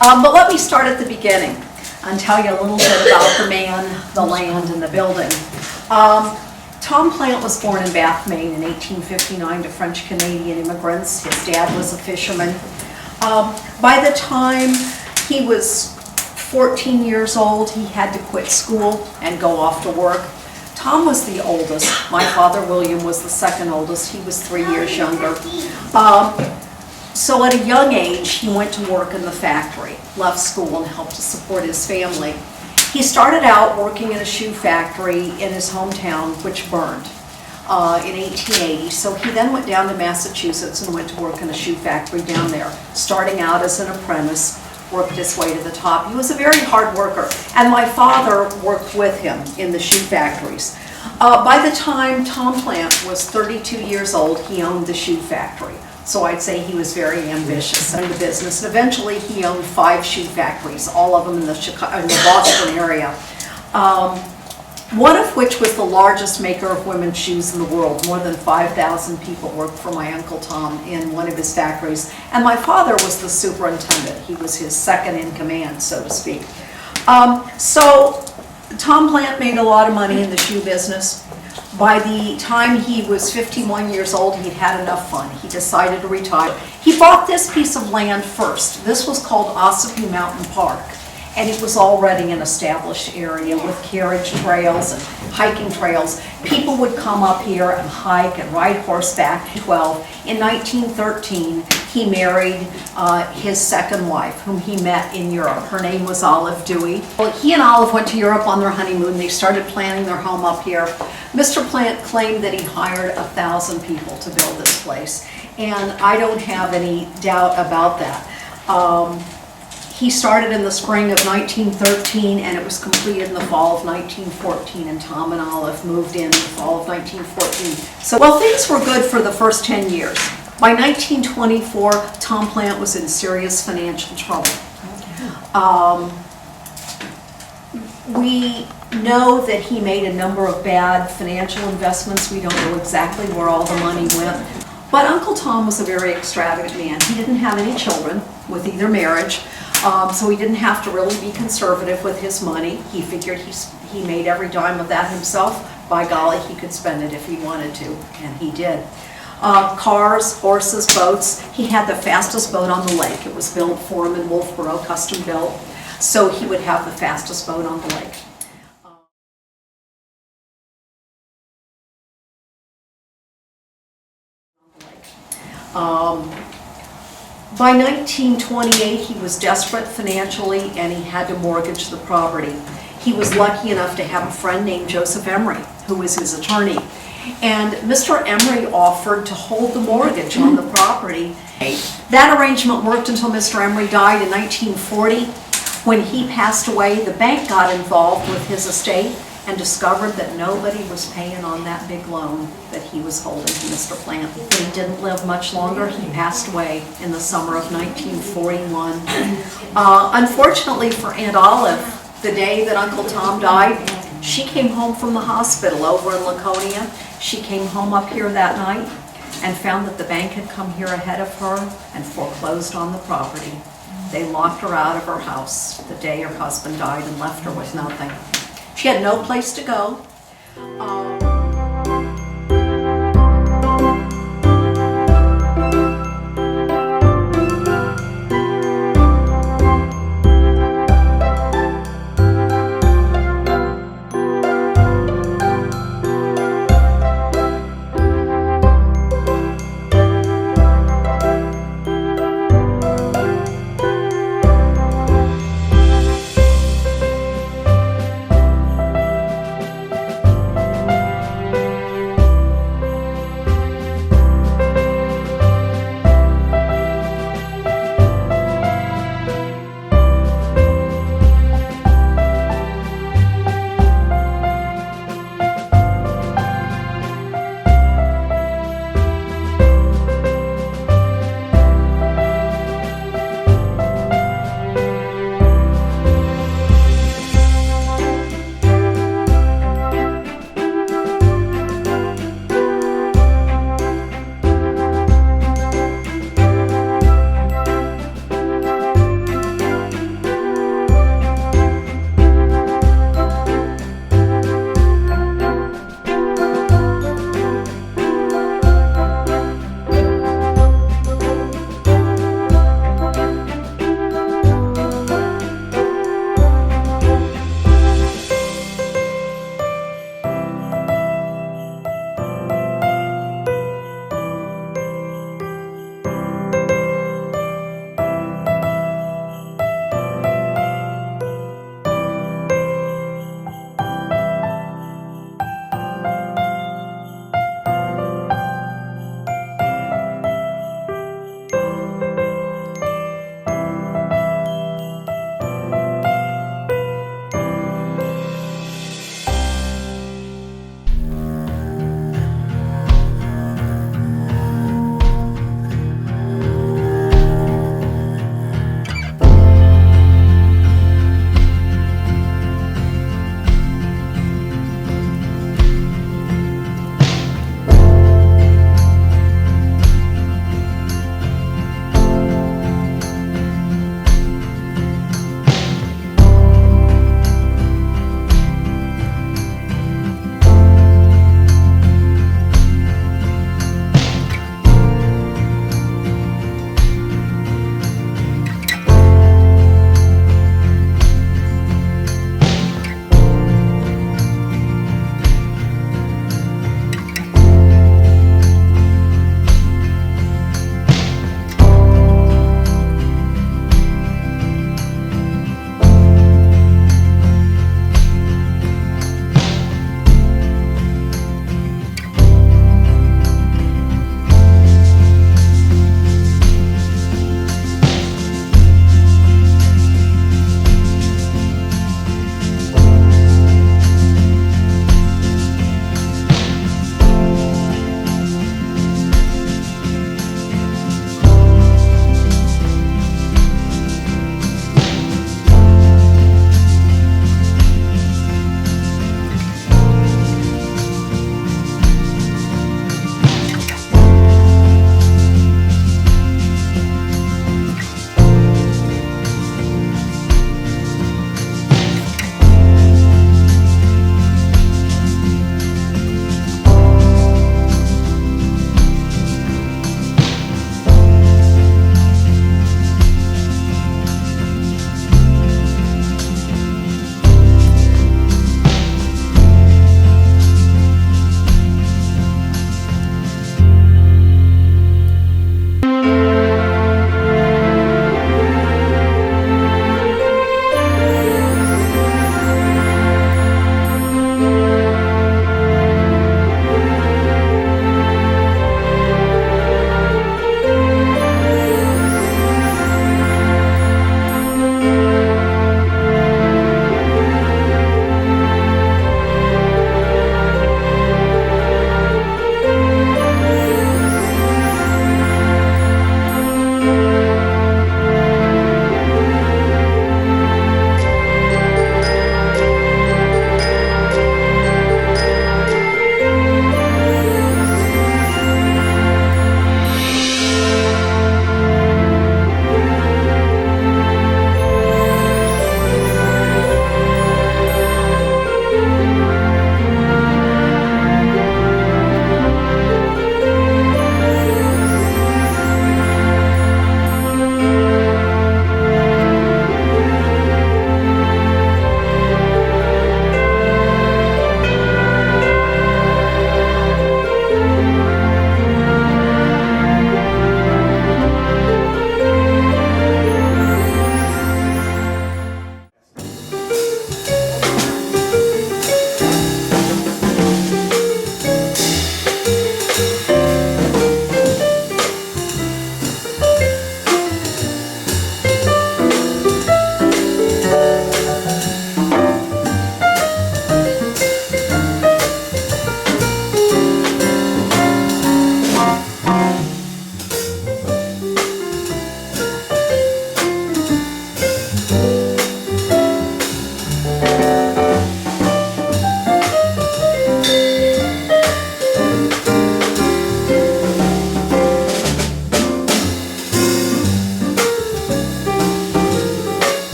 But let me start at the beginning and tell you a little bit about the man, the land, and the building. Tom Plant was born in Bath, Maine in 1859 to French-Canadian immigrants. His dad was a fisherman. By the time he was 14 years old, he had to quit school and go off to work. Tom was the oldest. My father, William, was the second oldest. He was 3 years younger. So at a young age, he went to work in the factory, left school, and helped to support his family. He started out working in a shoe factory in his hometown, which burned in 1880. So he then went down to Massachusetts and went to work in a shoe factory down there, starting out as an apprentice, worked his way to the top. He was a very hard worker, and my father worked with him in the shoe factories. By the time Tom Plant was 32 years old, he owned the shoe factory. So I'd say he was very ambitious in the business. And eventually he owned 5 shoe factories, all of them in the Boston area. One of which was the largest maker of women's shoes in the world. More than 5,000 people worked for my Uncle Tom in one of his factories. And my father was the superintendent. He was his second in command, so to speak. So Tom Plant made a lot of money in the shoe business. By the time he was 51 years old, he'd had enough fun. He decided to retire. He bought this piece of land first. This was called Ossipee Mountain Park, and it was already an established area with carriage trails and hiking trails. People would come up here and hike and ride horseback. In 1913, he married his second wife, whom he met in Europe. Her name was Olive Dewey. Well, he and Olive went to Europe on their honeymoon. They started planning their home up here. Mr. Plant claimed that he hired 1,000 people to build this place, and I don't have any doubt about that. He started in the spring of 1913, and it was completed in the fall of 1914, and Tom and Olive moved in the fall of 1914. So, well, things were good for the first 10 years. By 1924, Tom Plant was in serious financial trouble. We know that he made a number of bad financial investments. We don't know exactly where all the money went. But Uncle Tom was a very extravagant man. He didn't have any children with either marriage, so he didn't have to really be conservative with his money. He figured he made every dime of that himself. By golly, he could spend it if he wanted to, and he did. Cars, horses, boats. He had the fastest boat on the lake. It was built for him in Wolfboro, custom built, so he would have the fastest boat on the lake. By 1928, he was desperate financially, and he had to mortgage the property. He was lucky enough to have a friend named Joseph Emery, who was his attorney. And Mr. Emery offered to hold the mortgage on the property. That arrangement worked until Mr. Emery died in 1940. When he passed away, the bank got involved with his estate and discovered that nobody was paying on that big loan that he was holding to Mr. Plant. He didn't live much longer. He passed away in the summer of 1941. Unfortunately for Aunt Olive, the day that Uncle Tom died, she came home from the hospital over in Laconia. She came home up here that night and found that the bank had come here ahead of her and foreclosed on the property. They locked her out of her house the day her husband died and left her with nothing. She had no place to go.